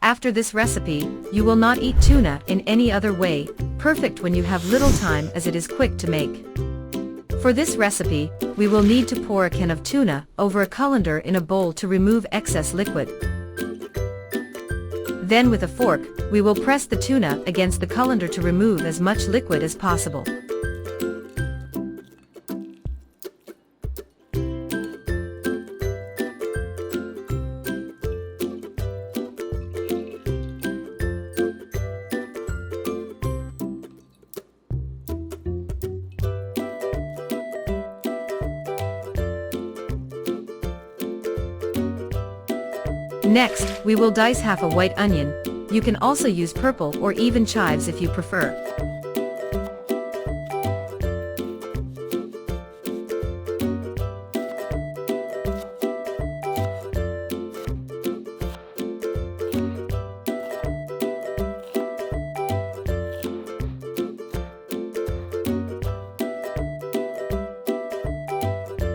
After this recipe, you will not eat tuna in any other way, perfect when you have little time as it is quick to make. For this recipe, we will need to pour a can of tuna over a colander in a bowl to remove excess liquid. Then with a fork, we will press the tuna against the colander to remove as much liquid as possible. Next, we will dice half a white onion. You can also use purple or even chives if you prefer.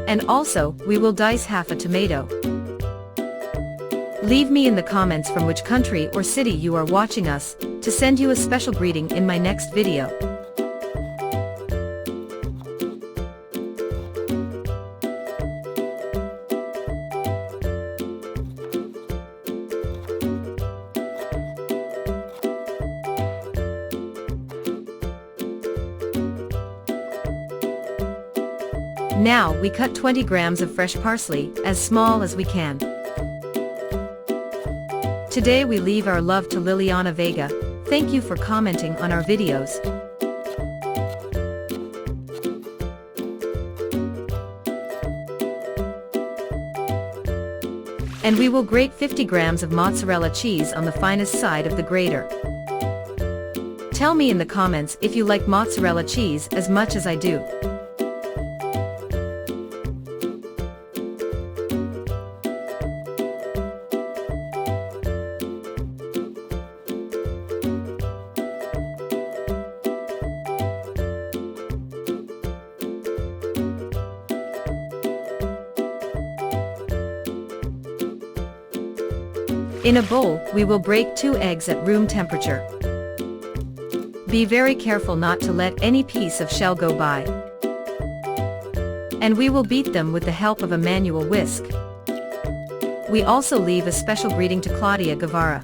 And also, we will dice half a tomato. Leave me in the comments from which country or city you are watching us, to send you a special greeting in my next video. Now we cut 20 grams of fresh parsley, as small as we can. Today we leave our love to Liliana Vega. Thank you for commenting on our videos. And we will grate 50 grams of mozzarella cheese on the finest side of the grater. Tell me in the comments if you like mozzarella cheese as much as I do. In a bowl, we will break 2 eggs at room temperature. Be very careful not to let any piece of shell go by. And we will beat them with the help of a manual whisk. We also leave a special greeting to Claudia Guevara.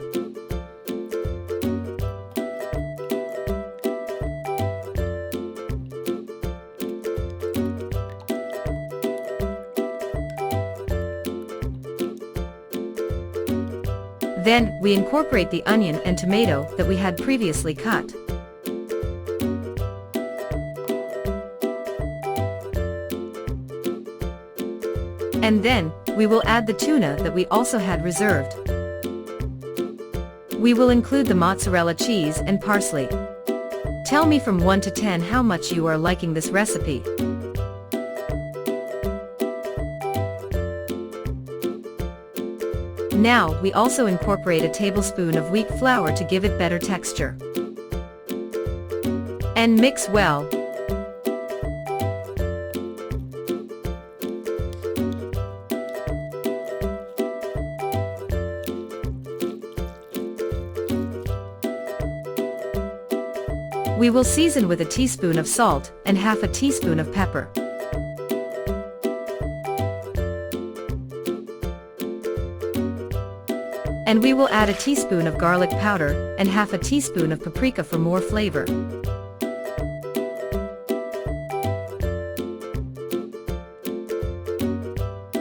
Then, we incorporate the onion and tomato that we had previously cut. And then, we will add the tuna that we also had reserved. We will include the mozzarella cheese and parsley. Tell me from 1 to 10 how much you are liking this recipe. Now, we also incorporate a tablespoon of wheat flour to give it better texture. And mix well. We will season with a teaspoon of salt and half a teaspoon of pepper. And we will add a teaspoon of garlic powder and half a teaspoon of paprika for more flavor.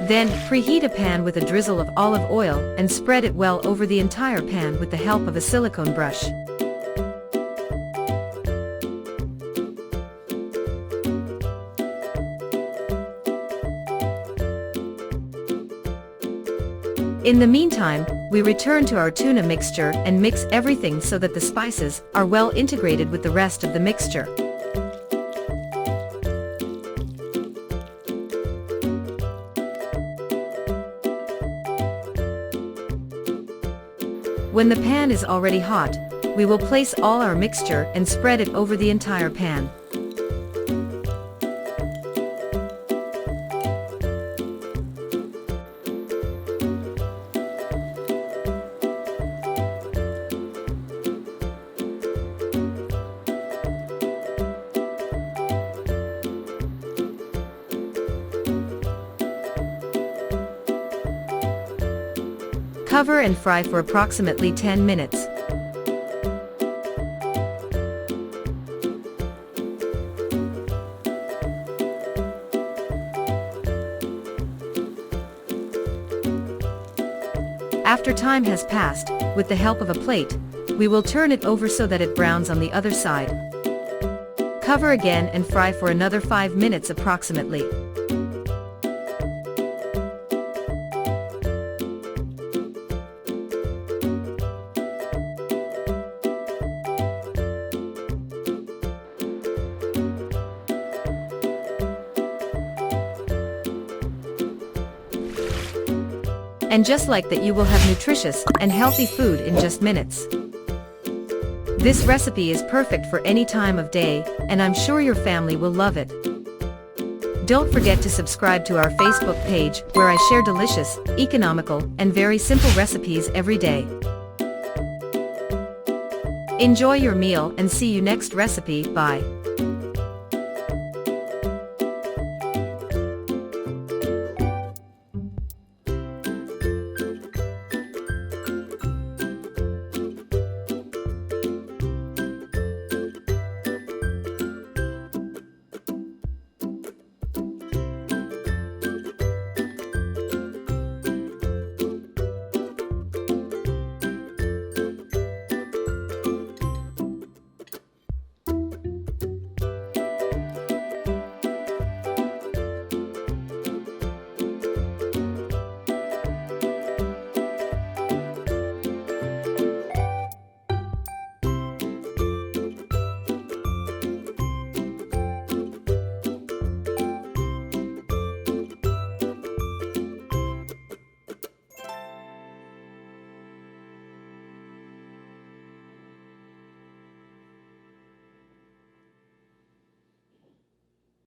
Then, preheat a pan with a drizzle of olive oil and spread it well over the entire pan with the help of a silicone brush. In the meantime, we return to our tuna mixture and mix everything so that the spices are well integrated with the rest of the mixture. When the pan is already hot, we will place all our mixture and spread it over the entire pan. Cover and fry for approximately 10 minutes. After time has passed, with the help of a plate, we will turn it over so that it browns on the other side. Cover again and fry for another 5 minutes approximately. And just like that, you will have nutritious and healthy food in just minutes. This recipe is perfect for any time of day, and I'm sure your family will love it. Don't forget to subscribe to our Facebook page, where I share delicious, economical, and very simple recipes every day. Enjoy your meal and see you next recipe. Bye.